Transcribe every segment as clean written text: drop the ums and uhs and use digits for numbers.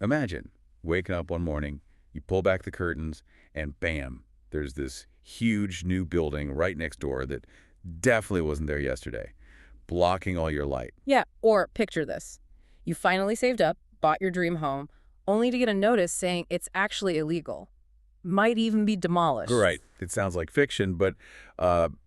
Imagine waking up one morning, you pull back the curtains, and bam, there's this huge new building right next door that definitely wasn't there yesterday, blocking all your light. Yeah, or picture this. You finally saved up, bought your dream home, only to get a notice saying it's actually illegal. Might even be demolished. Right. It sounds like fiction, but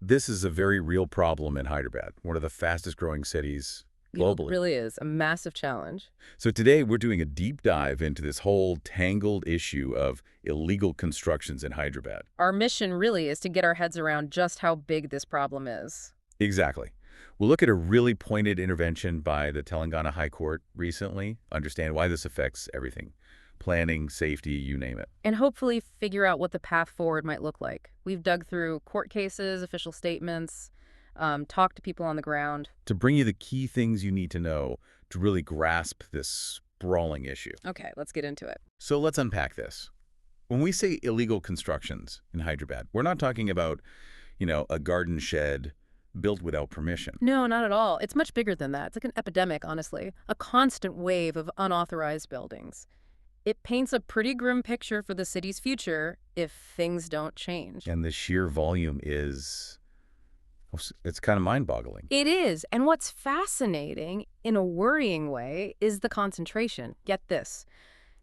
this is a very real problem in Hyderabad, one of the fastest growing cities It globally. really is a massive challenge. So today we're doing a deep dive into this whole tangled issue of illegal constructions in Hyderabad. Our mission really is to get our heads around just how big this problem is. Exactly. We'll look at a really pointed intervention by the Telangana High Court recently, understand why this affects everything. Planning, safety, you name it. And hopefully figure out what the path forward might look like. We've dug through court cases, official statements, talked to people on the ground. To bring you the key things you need to know to really grasp this sprawling issue. Okay, let's get into it. So let's unpack this. When we say illegal constructions in Hyderabad, we're not talking about, a garden shed built without permission. No, not at all. It's much bigger than that. It's like an epidemic, honestly. A constant wave of unauthorized buildings. It paints a pretty grim picture for the city's future if things don't change. And the sheer volume it's kind of mind-boggling. It is. And what's fascinating, in a worrying way, is the concentration. Get this.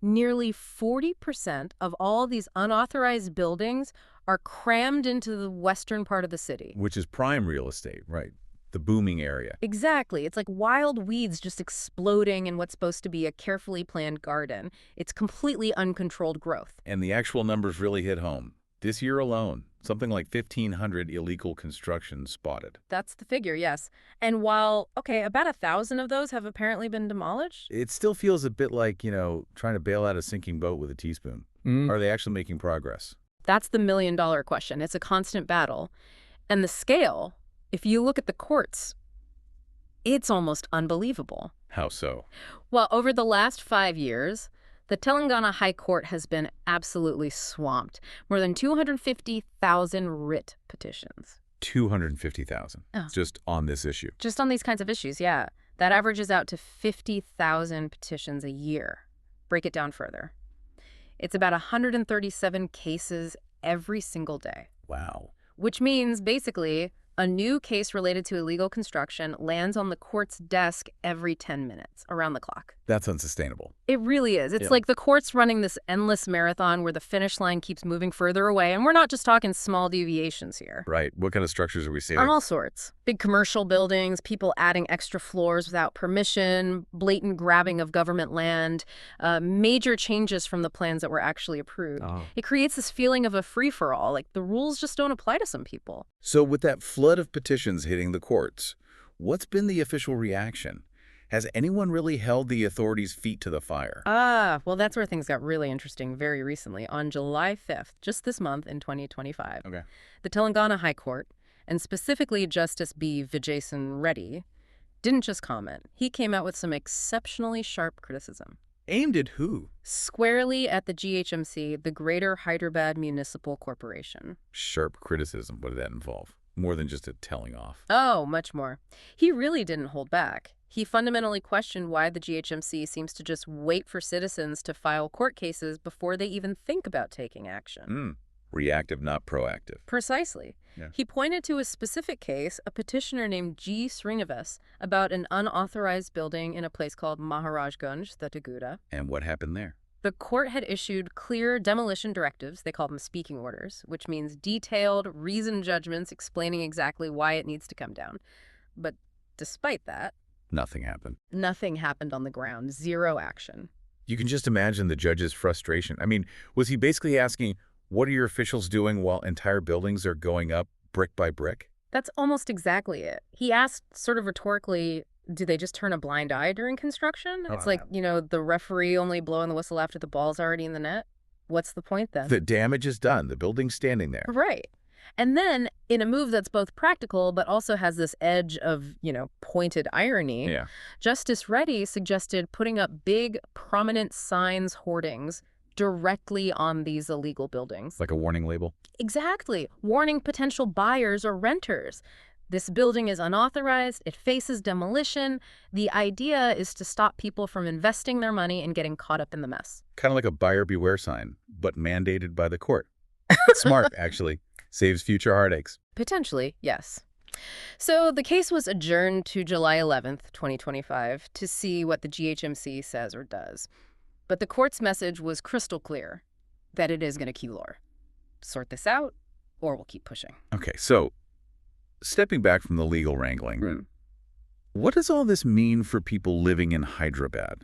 Nearly 40% of all these unauthorized buildings are crammed into the western part of the city. Which is prime real estate, right? The booming area. Exactly. It's like wild weeds just exploding in what's supposed to be a carefully planned garden. It's completely uncontrolled growth. And the actual numbers really hit home. This year alone, something like 1,500 illegal constructions spotted. That's the figure, yes. And while, okay, about 1,000 of those have apparently been demolished. It still feels a bit like, trying to bail out a sinking boat with a teaspoon. Are they actually making progress? That's the million-dollar question. It's a constant battle. And the scale, if you look at the courts, it's almost unbelievable. How so? Well, over the last 5 years, the Telangana High Court has been absolutely swamped. More than 250,000 writ petitions. 250,000 Oh. just on this issue. Just on these kinds of issues, yeah. That averages out to 50,000 petitions a year. Break it down further. It's about 137 cases every single day. Wow. Which means, basically, a new case related to illegal construction lands on the court's desk every 10 minutes, around the clock. That's unsustainable. It really is. It's Yeah. like the court's running this endless marathon where the finish line keeps moving further away, and we're not just talking small deviations here. Right. What kind of structures are we seeing? On all sorts. Big commercial buildings, people adding extra floors without permission, blatant grabbing of government land, major changes from the plans that were actually approved. Oh. It creates this feeling of a free-for-all, like the rules just don't apply to some people. So with that flood of petitions hitting the courts, what's been the official reaction? Has anyone really held the authorities' feet to the fire? Well, that's where things got really interesting very recently. On July 5th, just this month in 2025, Okay. the Telangana High Court, and specifically Justice B. Vijayasan Reddy, didn't just comment. He came out with some exceptionally sharp criticism. Aimed at who? Squarely at the GHMC, the Greater Hyderabad Municipal Corporation. Sharp criticism. What did that involve? More than just a telling off. Oh, much more. He really didn't hold back. He fundamentally questioned why the GHMC seems to just wait for citizens to file court cases before they even think about taking action. Reactive, not proactive. Precisely. Yeah. He pointed to a specific case, a petitioner named G. Srinivas, about an unauthorized building in a place called Maharajganj, Thatagura. And what happened there? The court had issued clear demolition directives, they call them speaking orders, which means detailed, reasoned judgments explaining exactly why it needs to come down. But despite that, Nothing happened. nothing happened on the ground, zero action. You can just imagine the judge's frustration. I mean, was he basically asking, what are your officials doing while entire buildings are going up brick by brick? That's almost exactly it. He asked sort of rhetorically, do they just turn a blind eye during construction? Oh, It's like, the referee only blowing the whistle after the ball's already in the net. What's the point then? The damage is done. The building's standing there. Right. And then, in a move that's both practical but also has this edge of, pointed irony, Yeah. Justice Reddy suggested putting up big, prominent signs, hoardings, directly on these illegal buildings. Like a warning label? Exactly. Warning potential buyers or renters. This building is unauthorized, it faces demolition. The idea is to stop people from investing their money and getting caught up in the mess. Kind of like a buyer beware sign, but mandated by the court. Smart, actually. Saves future heartaches. Potentially, yes. So the case was adjourned to July 11th, 2025, to see what the GHMC says or does. But the court's message was crystal clear, that it is going to key lore. Sort this out, or we'll keep pushing. Okay, so stepping back from the legal wrangling, Hmm. what does all this mean for people living in Hyderabad?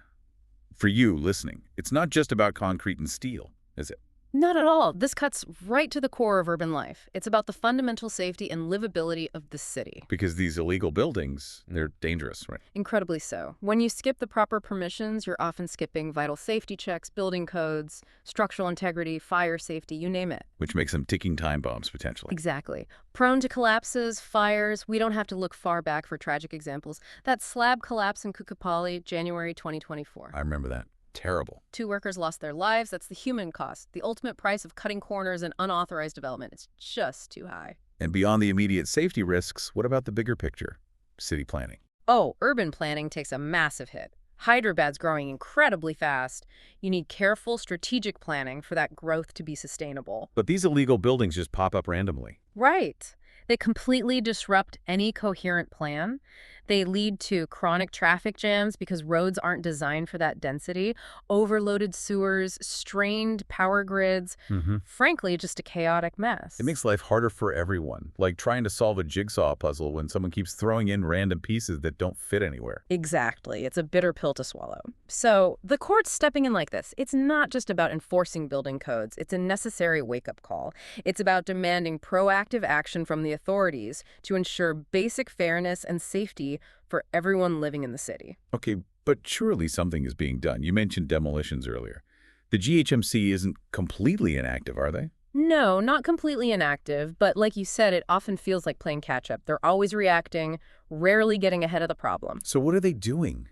For you listening, it's not just about concrete and steel, is it? Not at all. This cuts right to the core of urban life. It's about the fundamental safety and livability of the city. Because these illegal buildings, they're dangerous, right? Incredibly so. When you skip the proper permissions, you're often skipping vital safety checks, building codes, structural integrity, fire safety, you name it. Which makes them ticking time bombs, potentially. Exactly. Prone to collapses, fires, we don't have to look far back for tragic examples. That slab collapse in Kukupalli, January 2024. I remember that. Terrible. 2 workers lost their lives. That's the human cost. The ultimate price of cutting corners and unauthorized development is just too high. And beyond the immediate safety risks, what about the bigger picture? City planning. Oh, urban planning takes a massive hit. Hyderabad's growing incredibly fast. You need careful, strategic planning for that growth to be sustainable. But these illegal buildings just pop up randomly. Right. They completely disrupt any coherent plan. They lead to chronic traffic jams because roads aren't designed for that density, overloaded sewers, strained power grids, frankly, just a chaotic mess. It makes life harder for everyone, like trying to solve a jigsaw puzzle when someone keeps throwing in random pieces that don't fit anywhere. Exactly. It's a bitter pill to swallow. So the court's stepping in like this. It's not just about enforcing building codes. It's a necessary wake-up call. It's about demanding proactive action from the authorities to ensure basic fairness and safety for everyone living in the city. Okay, but surely something is being done. You mentioned demolitions earlier. The GHMC isn't completely inactive, are they? No, not completely inactive, but like you said, it often feels like playing catch-up. They're always reacting, rarely getting ahead of the problem. So what are they doing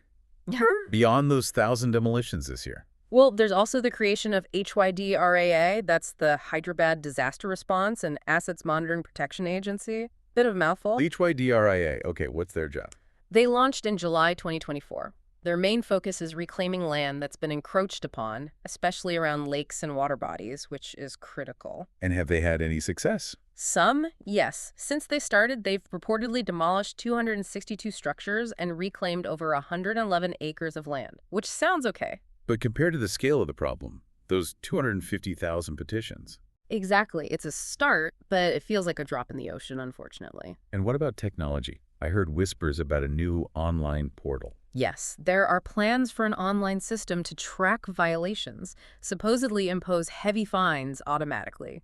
beyond those 1,000 demolitions this year? Well, there's also the creation of HYDRAA, that's the Hyderabad Disaster Response and Assets Monitoring Protection Agency. Bit of a mouthful. HYDRIA. Okay, what's their job? They launched in July 2024. Their main focus is reclaiming land that's been encroached upon, especially around lakes and water bodies, which is critical. And have they had any success? Some, yes. Since they started, they've reportedly demolished 262 structures and reclaimed over 111 acres of land, which sounds okay. But compared to the scale of the problem, those 250,000 petitions. Exactly. It's a start, but it feels like a drop in the ocean, unfortunately. And what about technology? I heard whispers about a new online portal. Yes, there are plans for an online system to track violations, supposedly impose heavy fines automatically.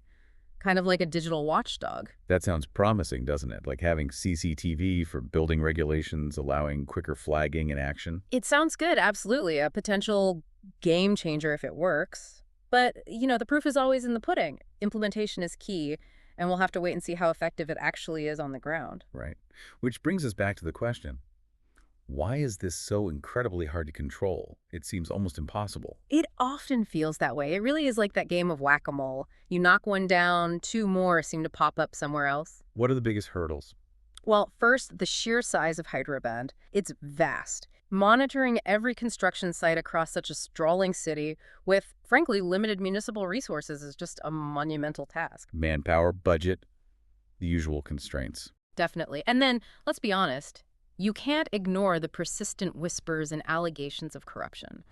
Kind of like a digital watchdog. That sounds promising, doesn't it? Like having CCTV for building regulations, allowing quicker flagging and action. It sounds good, absolutely. A potential game changer if it works. But, the proof is always in the pudding. Implementation is key, and we'll have to wait and see how effective it actually is on the ground. Right. Which brings us back to the question, why is this so incredibly hard to control? It seems almost impossible. It often feels that way. It really is like that game of whack-a-mole. You knock one down, 2 more seem to pop up somewhere else. What are the biggest hurdles? Well, first, the sheer size of Hyderabad. It's vast. Monitoring every construction site across such a sprawling city with, frankly, limited municipal resources is just a monumental task. Manpower, budget, the usual constraints. Definitely. And then, let's be honest, you can't ignore the persistent whispers and allegations of corruption.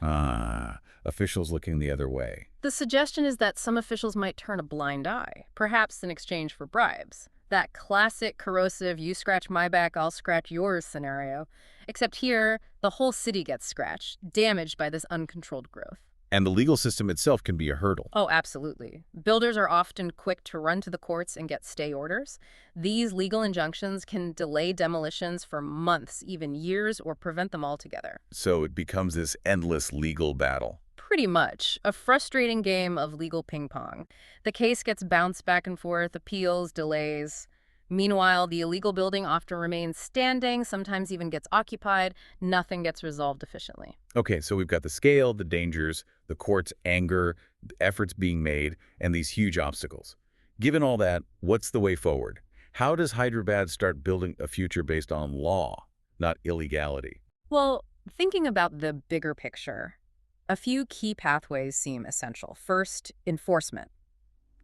Officials looking the other way. The suggestion is that some officials might turn a blind eye, perhaps in exchange for bribes. That classic corrosive, you scratch my back, I'll scratch yours scenario. Except here, the whole city gets scratched, damaged by this uncontrolled growth. And the legal system itself can be a hurdle. Oh, absolutely. Builders are often quick to run to the courts and get stay orders. These legal injunctions can delay demolitions for months, even years, or prevent them altogether. So it becomes this endless legal battle. Pretty much. A frustrating game of legal ping pong. The case gets bounced back and forth, appeals, delays. Meanwhile, the illegal building often remains standing, sometimes even gets occupied. Nothing gets resolved efficiently. Okay, so we've got the scale, the dangers, the court's anger, the efforts being made, and these huge obstacles. Given all that, what's the way forward? How does Hyderabad start building a future based on law, not illegality? Well, thinking about the bigger picture, a few key pathways seem essential. First, enforcement,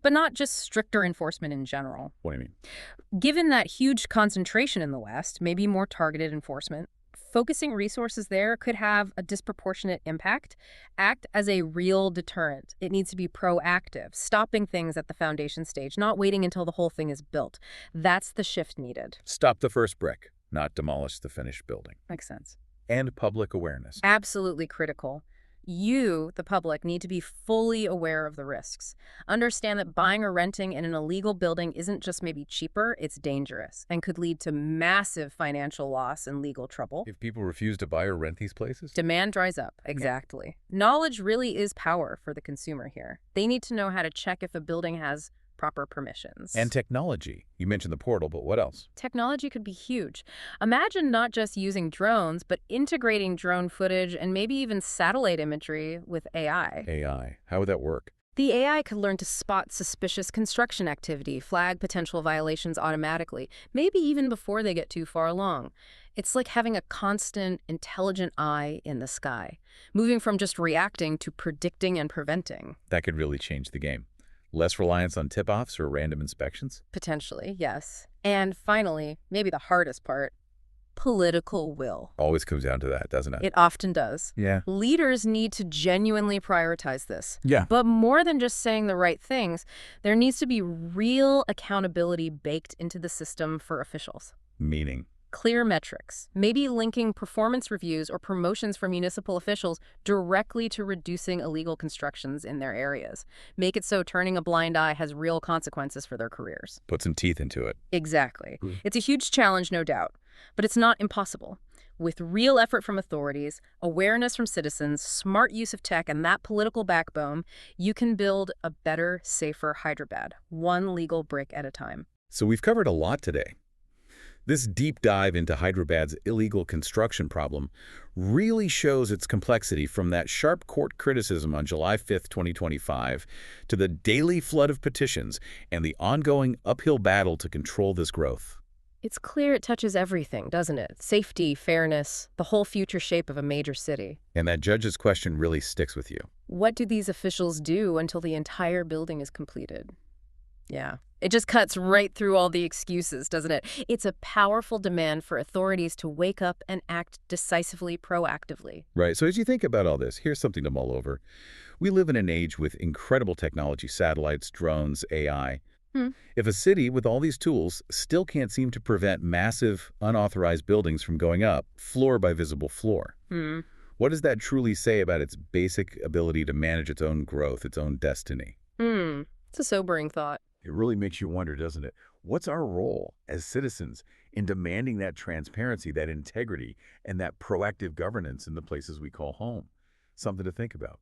but not just stricter enforcement in general. What do you mean? Given that huge concentration in the West, maybe more targeted enforcement, focusing resources there could have a disproportionate impact, act as a real deterrent. It needs to be proactive, stopping things at the foundation stage, not waiting until the whole thing is built. That's the shift needed. Stop the first brick, not demolish the finished building. Makes sense. And public awareness. Absolutely critical. You, the public, need to be fully aware of the risks. Understand that buying or renting in an illegal building isn't just maybe cheaper, it's dangerous and could lead to massive financial loss and legal trouble. If people refuse to buy or rent these places? Demand dries up. Exactly. Knowledge really is power for the consumer here. They need to know how to check if a building has proper permissions. And technology. You mentioned the portal, but what else? Technology could be huge. Imagine not just using drones, but integrating drone footage and maybe even satellite imagery with AI. AI. How would that work? The AI could learn to spot suspicious construction activity, flag potential violations automatically, maybe even before they get too far along. It's like having a constant, intelligent eye in the sky, moving from just reacting to predicting and preventing. That could really change the game. Less reliance on tip-offs or random inspections? Potentially, yes. And finally, maybe the hardest part, political will. Always comes down to that, doesn't it? It often does. Yeah. Leaders need to genuinely prioritize this. Yeah. But more than just saying the right things, there needs to be real accountability baked into the system for officials. Meaning? Clear metrics, maybe linking performance reviews or promotions for municipal officials directly to reducing illegal constructions in their areas. Make it so turning a blind eye has real consequences for their careers. Put some teeth into it. Exactly. It's a huge challenge, no doubt, but it's not impossible. With real effort from authorities, awareness from citizens, smart use of tech, and that political backbone, you can build a better, safer Hyderabad, one legal brick at a time. So we've covered a lot today. This deep dive into Hyderabad's illegal construction problem really shows its complexity, from that sharp court criticism on July 5, 2025, to the daily flood of petitions and the ongoing uphill battle to control this growth. It's clear it touches everything, doesn't it? Safety, fairness, the whole future shape of a major city. And that judge's question really sticks with you. What do these officials do until the entire building is completed? Yeah. It just cuts right through all the excuses, doesn't it? It's a powerful demand for authorities to wake up and act decisively, proactively. Right. So as you think about all this, here's something to mull over. We live in an age with incredible technology, satellites, drones, AI. If a city with all these tools still can't seem to prevent massive, unauthorized buildings from going up, floor by visible floor, what does that truly say about its basic ability to manage its own growth, its own destiny? It's a sobering thought. It really makes you wonder, doesn't it? What's our role as citizens in demanding that transparency, that integrity, and that proactive governance in the places we call home? Something to think about.